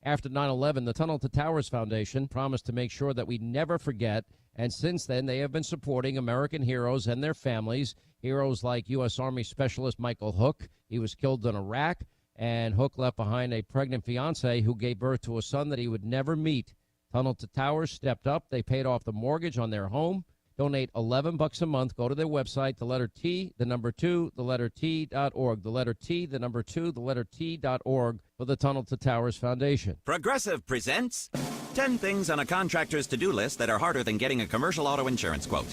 After 9/11, the Tunnel to Towers Foundation promised to make sure that we never forget, and since then they have been supporting American heroes and their families, heroes like U.S. Army Specialist Michael Hook. He was killed in Iraq, and Hook left behind a pregnant fiancee who gave birth to a son that he would never meet. Tunnel to Towers stepped up. They paid off the mortgage on their home. Donate $11 a month. Go to their website, the letter T, the number 2, the letter T.org. The letter T, the number 2, the letter T.org for the Tunnel to Towers Foundation. Progressive presents 10 things on a contractor's to-do list that are harder than getting a commercial auto insurance quote.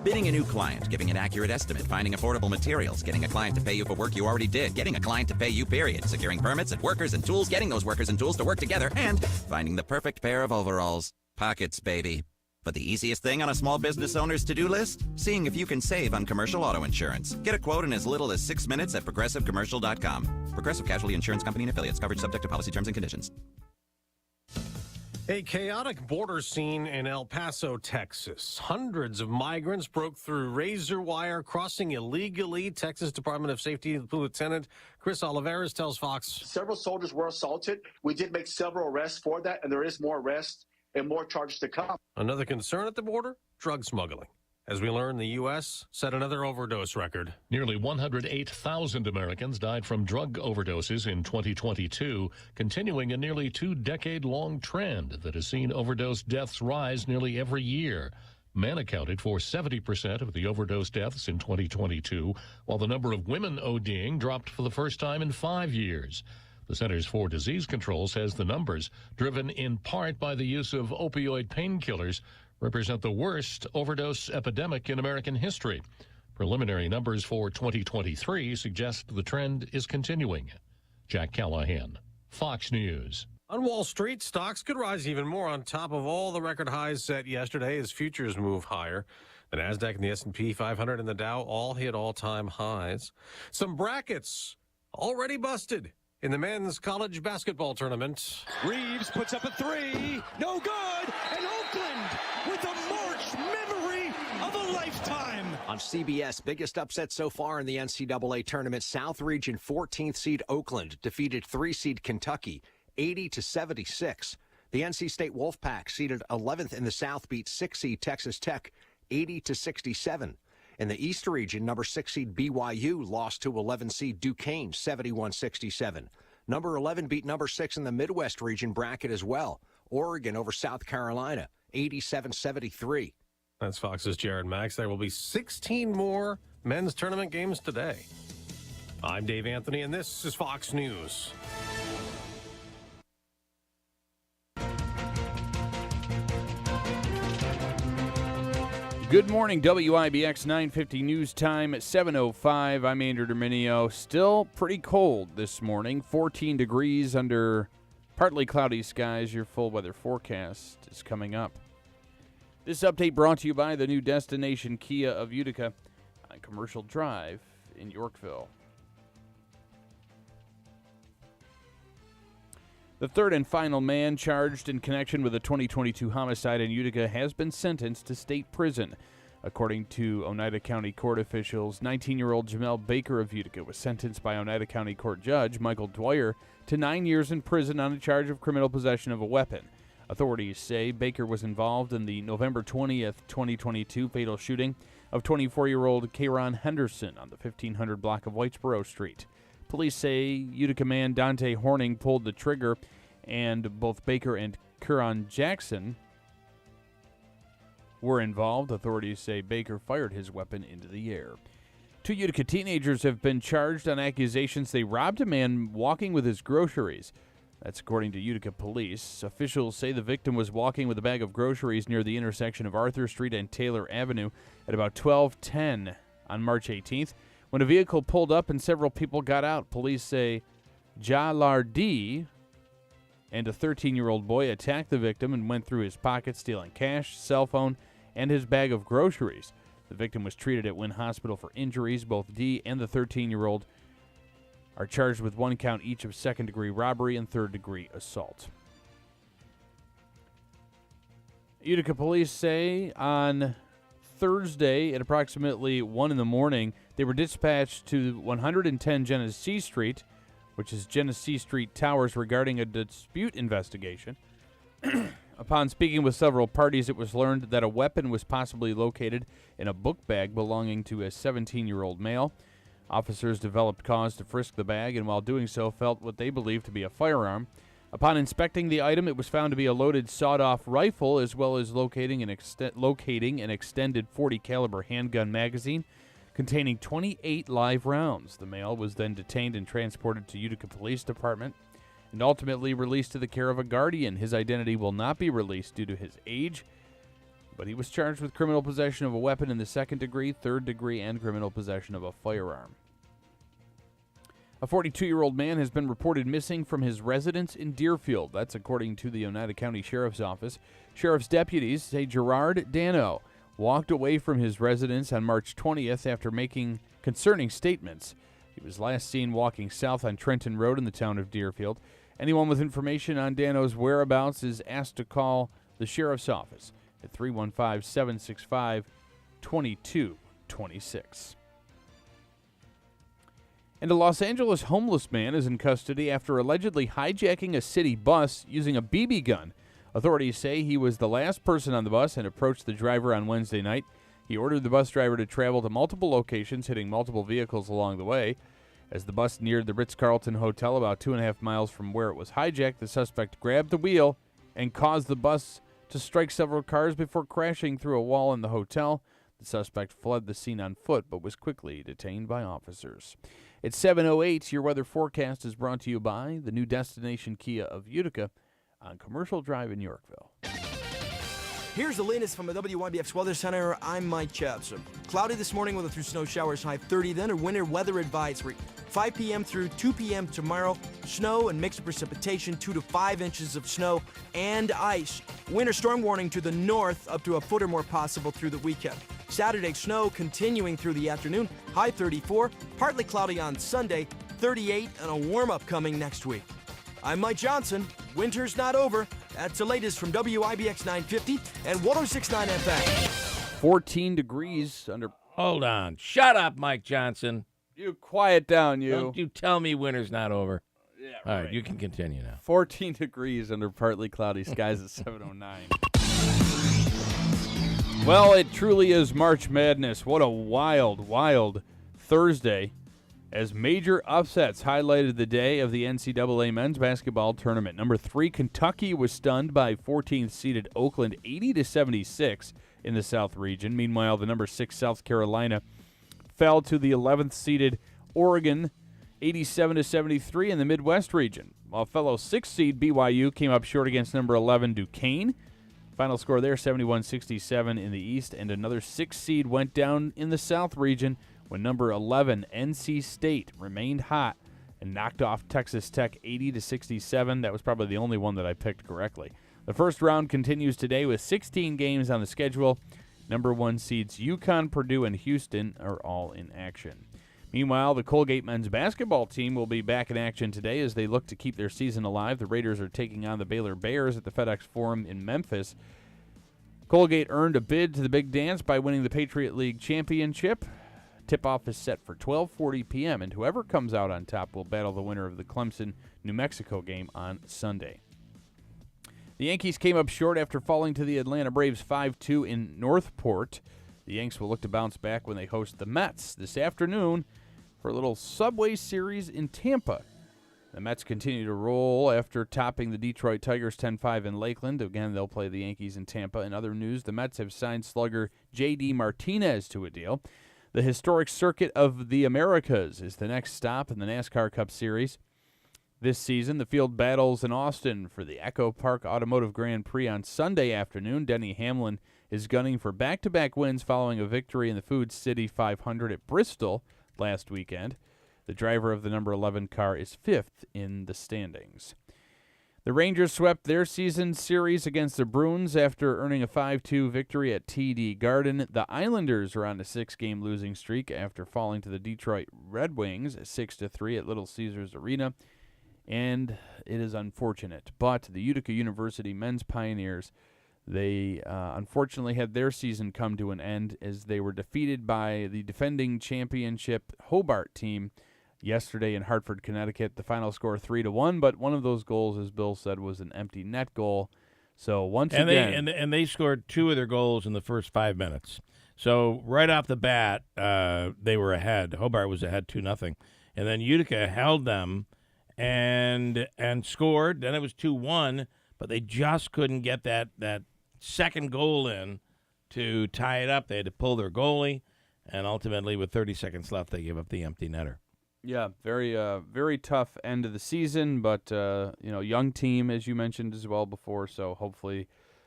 Bidding a new client, giving an accurate estimate, finding affordable materials, getting a client to pay you for work you already did, getting a client to pay you, period, securing permits and workers and tools, getting those workers and tools to work together, and finding the perfect pair of overalls. Pockets, baby. But the easiest thing on a small business owner's to-do list? Seeing if you can save on commercial auto insurance. Get a quote in as little as 6 minutes at progressivecommercial.com. Progressive Casualty Insurance Company and Affiliates. Coverage subject to policy terms and conditions. A chaotic border scene in El Paso, Texas. Hundreds of migrants broke through razor wire crossing illegally. Texas Department of Safety Lieutenant Chris Olivares tells Fox. Several soldiers were assaulted. We did make several arrests for that, and there is more arrests and more charges to come. Another concern at the border? Drug smuggling. As we learn, the U.S. set another overdose record. Nearly 108,000 Americans died from drug overdoses in 2022, continuing a nearly 2-decade-long trend that has seen overdose deaths rise nearly every year. Men accounted for 70% of the overdose deaths in 2022, while the number of women ODing dropped for the first time in 5 years. The Centers for Disease Control says the numbers, driven in part by the use of opioid painkillers, represent the worst overdose epidemic in American history. Preliminary numbers for 2023 suggest the trend is continuing. Jack Callahan, Fox News. On Wall Street, stocks could rise even more on top of all the record highs set yesterday as futures move higher. The Nasdaq and the S&P 500 and the Dow all hit all-time highs. Some brackets already busted in the men's college basketball tournament. Reeves puts up a 3. No good. And Oakland with a March memory of a lifetime. On CBS, biggest upset so far in the NCAA tournament, South Region 14th seed Oakland defeated 3 seed Kentucky 80-76. The NC State Wolfpack, seeded 11th in the South, beat 6 seed Texas Tech 80-67. In the East region, number 6 seed BYU lost to 11 seed Duquesne 71-67. Number 11 beat number 6 in the Midwest region bracket as well. Oregon over South Carolina 87-73. That's Fox's Jared Max. There will be 16 more men's tournament games today. I'm Dave Anthony, and this is Fox News. Good morning, WIBX 950 News Time, 7:05. I'm Andrew Dominio. Still pretty cold this morning, 14 degrees under partly cloudy skies. Your full weather forecast is coming up. This update brought to you by the new destination Kia of Utica on Commercial Drive in Yorkville. The third and final man charged in connection with a 2022 homicide in Utica has been sentenced to state prison. According to Oneida County Court officials, 19-year-old Jamel Baker of Utica was sentenced by Oneida County Court Judge Michael Dwyer to 9 years in prison on a charge of criminal possession of a weapon. Authorities say Baker was involved in the November 20th, 2022 fatal shooting of 24-year-old Kayron Henderson on the 1500 block of Whitesboro Street. Police say Utica man Dante Horning pulled the trigger, and both Baker and Kayron Jackson were involved. Authorities say Baker fired his weapon into the air. 2 Utica teenagers have been charged on accusations they robbed a man walking with his groceries. That's according to Utica police. Officials say the victim was walking with a bag of groceries near the intersection of Arthur Street and Taylor Avenue at about 12:10 on March 18th when a vehicle pulled up and several people got out. Police say Jalardi and a 13-year-old boy attacked the victim and went through his pocket, stealing cash, cell phone, and his bag of groceries. The victim was treated at Wynn Hospital for injuries. Both D and the 13-year-old are charged with 1 count each of second-degree robbery and third-degree assault. Utica police say on Thursday at approximately 1 in the morning, they were dispatched to 110 Genesee Street, which is Genesee Street Towers, regarding a dispute investigation. Upon speaking with several parties, it was learned that a weapon was possibly located in a book bag belonging to a 17-year-old male. Officers developed cause to frisk the bag, and while doing so, felt what they believed to be a firearm. Upon inspecting the item, it was found to be a loaded sawed-off rifle, as well as locating an extended .40 caliber handgun magazine containing 28 live rounds. The male was then detained and transported to Utica Police Department and ultimately released to the care of a guardian. His identity will not be released due to his age, but he was charged with criminal possession of a weapon in the second degree, third degree, and criminal possession of a firearm. A 42-year-old man has been reported missing from his residence in Deerfield. That's according to the Oneida County Sheriff's Office. Sheriff's deputies say Gerard Dano walked away from his residence on March 20th after making concerning statements. He was last seen walking south on Trenton Road in the town of Deerfield. Anyone with information on Dano's whereabouts is asked to call the Sheriff's Office at 315-765-2226. And a Los Angeles homeless man is in custody after allegedly hijacking a city bus using a BB gun. Authorities say he was the last person on the bus and approached the driver on Wednesday night. He ordered the bus driver to travel to multiple locations, hitting multiple vehicles along the way. As the bus neared the Ritz-Carlton Hotel about 2.5 miles from where it was hijacked, the suspect grabbed the wheel and caused the bus to strike several cars before crashing through a wall in the hotel. The suspect fled the scene on foot but was quickly detained by officers. It's 7:08. Your weather forecast is brought to you by the new Destination Kia of Utica on Commercial Drive in Yorkville. Here's the latest from the WYBX Weather Center. I'm Mike Chapson. Cloudy this morning with a through snow showers, high 30. Then a winter weather advisory. 5 p.m. through 2 p.m. tomorrow. Snow and mixed precipitation, 2 to 5 inches of snow and ice. Winter storm warning to the north, up to a foot or more possible through the weekend. Saturday, snow continuing through the afternoon, high 34. Partly cloudy on Sunday, 38, and a warm-up coming next week. I'm Mike Johnson. Winter's not over. That's the latest from WIBX 950 and 106.9 FM. 14 degrees under... Hold on. Shut up, Mike Johnson. You quiet down, you. Don't you tell me winter's not over. Yeah, All right, you can continue now. 14 degrees under partly cloudy skies at 7:09. Well, it truly is March Madness. What a wild, wild Thursday as major upsets highlighted the day of the NCAA men's basketball tournament. Number 3, Kentucky was stunned by 14th-seeded Oakland 80-76 in the South region. Meanwhile, the number 6 South Carolina fell to the 11th-seeded Oregon 87-73 in the Midwest region, while fellow 6th seed BYU came up short against number 11 Duquesne. Final score there, 71-67 in the East, and another 6th seed went down in the South region when number 11 NC State remained hot and knocked off Texas Tech 80-67. That was probably the only one that I picked correctly. The first round continues today with 16 games on the schedule. Number 1 seeds UConn, Purdue, and Houston are all in action. Meanwhile, the Colgate men's basketball team will be back in action today as they look to keep their season alive. The Raiders are taking on the Baylor Bears at the FedEx Forum in Memphis. Colgate earned a bid to the big dance by winning the Patriot League championship. Tip-off is set for 12:40 p.m., and whoever comes out on top will battle the winner of the Clemson-New Mexico game on Sunday. The Yankees came up short after falling to the Atlanta Braves 5-2 in Northport. The Yanks will look to bounce back when they host the Mets this afternoon for a little Subway Series in Tampa. The Mets continue to roll after topping the Detroit Tigers 10-5 in Lakeland. Again, they'll play the Yankees in Tampa. In other news, the Mets have signed slugger J.D. Martinez to a deal. The historic Circuit of the Americas is the next stop in the NASCAR Cup Series. this season. The field battles in Austin for the Echo Park Automotive Grand Prix on Sunday afternoon. Denny Hamlin is gunning for back-to-back wins following a victory in the Food City 500 at Bristol last weekend. The driver of the number 11 car is 5th in the standings. The Rangers swept their season series against the Bruins after earning a 5-2 victory at TD Garden. The Islanders are on a 6-game losing streak after falling to the Detroit Red Wings 6-3 at Little Caesars Arena. And it is unfortunate, but the Utica University men's Pioneers, they unfortunately had their season come to an end as they were defeated by the defending championship Hobart team yesterday in Hartford, Connecticut. The final score 3-1, but one of those goals, as Bill said, was an empty net goal. So once again, they scored 2 of their goals in the first 5 minutes. So right off the bat, they were ahead. Hobart was ahead 2-0, and then Utica held them and scored. Then it was 2-1, but they just couldn't get that second goal in to tie it up. They had to pull their goalie, and ultimately, with 30 seconds left, they gave up the empty netter. Yeah, very tough end of the season, but young team, as you mentioned as well before, so hopefully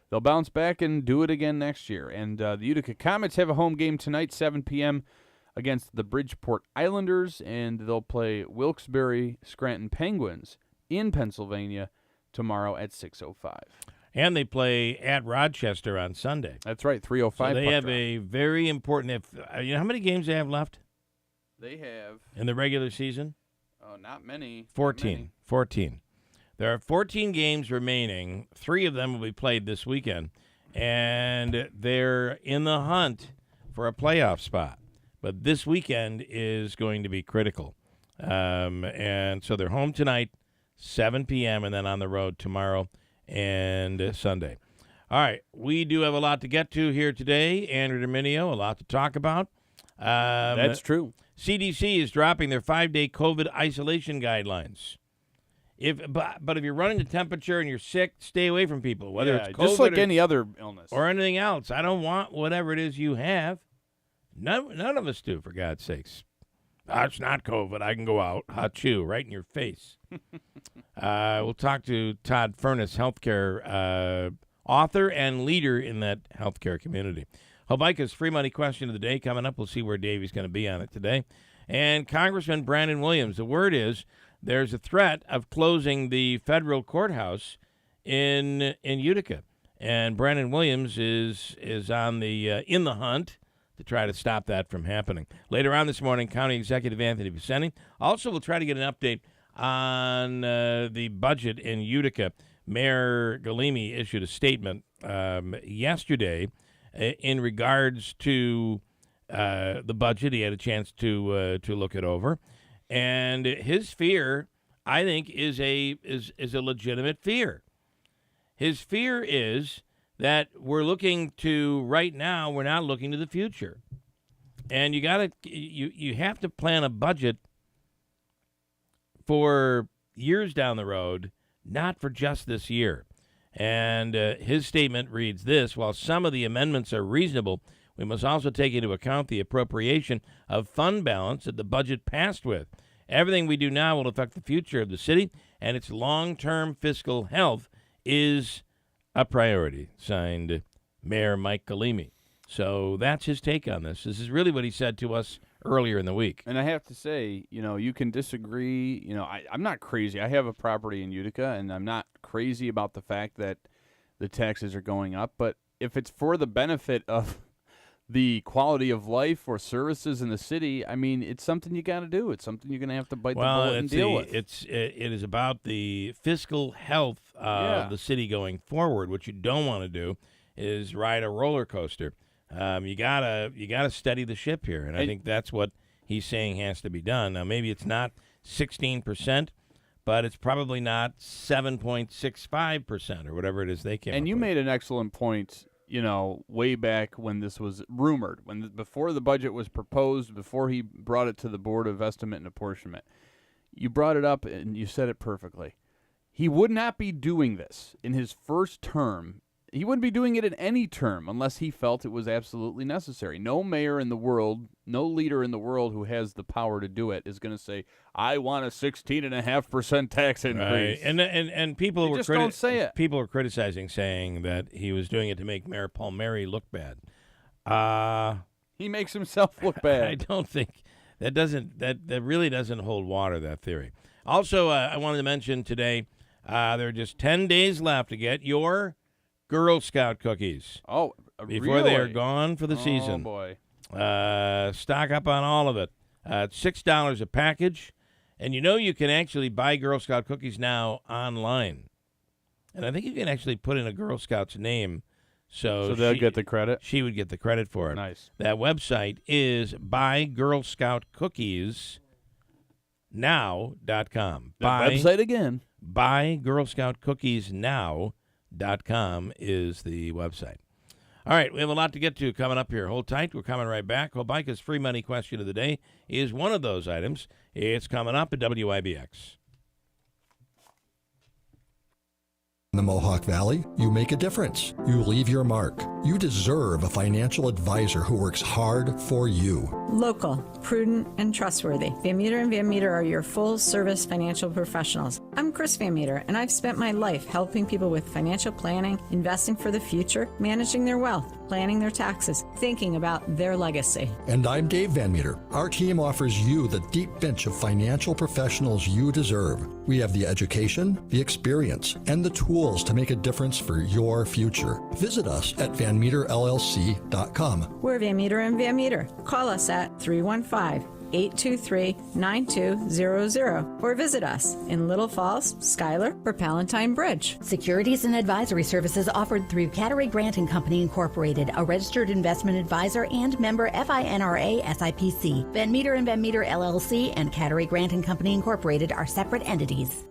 they'll bounce back and do it again next year. And the Utica Comets have a home game tonight, 7 p.m., against the Bridgeport Islanders, and they'll play Wilkes-Barre Scranton Penguins in Pennsylvania tomorrow at 6:05. And they play at Rochester on Sunday. That's right, 3:05. So they have a very important. You know how many games they have left? They have in the regular season? Oh, not many. 14. 14. There are 14 games remaining. 3 of them will be played this weekend. And they're in the hunt for a playoff spot. But this weekend is going to be critical. And so they're home tonight, 7 p.m., and then on the road tomorrow and Sunday. All right, we do have a lot to get to here today. Andrew Dominio, a lot to talk about. That's true. CDC is dropping their 5-day COVID isolation guidelines. But if you're running the temperature and you're sick, stay away from people, whether it's COVID just like any other illness or anything else. I don't want whatever it is you have. None of us do, for God's sakes. It's not COVID. I can go out. Achoo, right in your face. We'll talk to Todd Furness, healthcare author and leader in that healthcare community. Hobica's free money question of the day coming up. We'll see where Davey's going to be on it today. And Congressman Brandon Williams, the word is there's a threat of closing the federal courthouse in Utica. And Brandon Williams is on the in the hunt to try to stop that from happening. Later on this morning, County Executive Anthony Picente. Also, we'll try to get an update on the budget in Utica. Mayor Galime issued a statement yesterday in regards to the budget. He had a chance to look it over, and his fear, I think, is a legitimate fear. His fear is that we're looking to right now. We're not looking to the future, and you have to plan a budget for years down the road, not for just this year. And his statement reads this: while some of the amendments are reasonable, we must also take into account the appropriation of fund balance that the budget passed with. Everything we do now will affect the future of the city, and its long-term fiscal health is a priority. Signed, Mayor Mike Galime. So that's his take on this. This is really what he said to us earlier in the week. And I have to say, you can disagree. I'm not crazy. I have a property in Utica, and I'm not crazy about the fact that the taxes are going up. But if it's for the benefit of the quality of life or services in the city, I mean, it's something you got to do. It's something you're going to have to bite the bullet and deal with. It is about the fiscal health of the city going forward. What you don't want to do is ride a roller coaster. You gotta steady the ship here, and I think that's what he's saying has to be done. Now, maybe it's not 16%, but it's probably not 7.65% or whatever it is they came. And you made an excellent point. Way back when this was rumored, before the budget was proposed, before he brought it to the Board of Estimate and Apportionment, you brought it up and you said it perfectly. He would not be doing this in his first term he wouldn't be doing it in any term unless he felt it was absolutely necessary. No mayor in the world, no leader in the world who has the power to do it is going to say, I want a 16.5% tax increase. Right. And people were don't say it. People were criticizing, saying that he was doing it to make Mayor Palmieri look bad. He makes himself look bad. I don't think that really doesn't hold water, that theory. Also, I wanted to mention today, there are just 10 days left to get your Girl Scout cookies. Oh, before they are gone for the season. Oh, boy. Stock up on all of it. It's $6 a package. And you can actually buy Girl Scout cookies now online. And I think you can actually put in a Girl Scout's name. So they'll get the credit? She would get the credit for it. Nice. That website is buygirlscoutcookiesnow.com. The website again. buygirlscoutcookiesnow.com is the website. All right, we have a lot to get to coming up here. Hold tight. We're coming right back. Hobica's free money question of the day is one of those items. It's coming up at WIBX. In the Mohawk Valley, you make a difference. You leave your mark. You deserve a financial advisor who works hard for you. Local, prudent, and trustworthy. Van Meter & Van Meter are your full-service financial professionals. I'm Chris Van Meter, and I've spent my life helping people with financial planning, investing for the future, managing their wealth, planning their taxes, thinking about their legacy. And I'm Dave Van Meter. Our team offers you the deep bench of financial professionals you deserve. We have the education, the experience, and the tools to make a difference for your future. Visit us at VanMeterLLC.com. We're Van Meter & Van Meter. Call us at 315-823-9200 or visit us in Little Falls, Schuyler, or Palatine Bridge. Securities and advisory services offered through Cattery Grant & Company Incorporated, a registered investment advisor and member FINRA SIPC. Van Meter & Van Meter LLC and Cattery Grant & Company Incorporated are separate entities.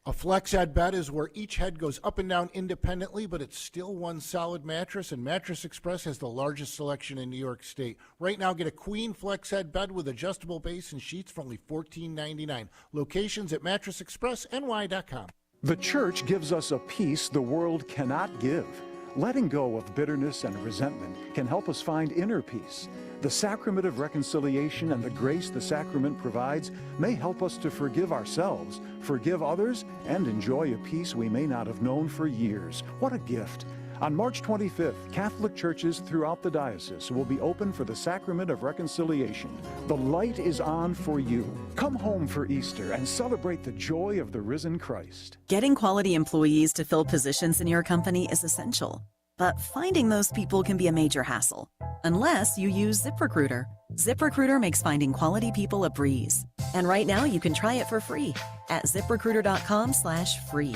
A flex head bed is where each head goes up and down independently, but it's still one solid mattress, and Mattress Express has the largest selection in New York State. Right now, get a queen flex head bed with adjustable base and sheets for only $14.99. Locations at mattressexpressny.com. The church gives us a peace the world cannot give. Letting go of bitterness and resentment can help us find inner peace. The sacrament of reconciliation and the grace the sacrament provides may help us to forgive ourselves, forgive others, and enjoy a peace we may not have known for years. What a gift! On March 25th, Catholic churches throughout the diocese will be open for the sacrament of reconciliation. The light is on for you. Come home for Easter and celebrate the joy of the risen Christ. Getting quality employees to fill positions in your company is essential. But finding those people can be a major hassle, unless you use ZipRecruiter. ZipRecruiter makes finding quality people a breeze. And right now you can try it for free at ZipRecruiter.com/free.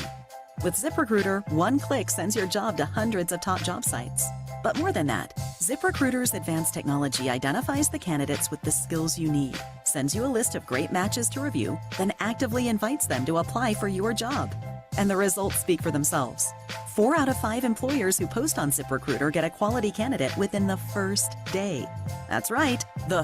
With ZipRecruiter, one click sends your job to hundreds of top job sites. But more than that, ZipRecruiter's advanced technology identifies the candidates with the skills you need, sends you a list of great matches to review, then actively invites them to apply for your job. And the results speak for themselves. 4 out of 5 employers who post on ZipRecruiter get a quality candidate within the first day. That's right, the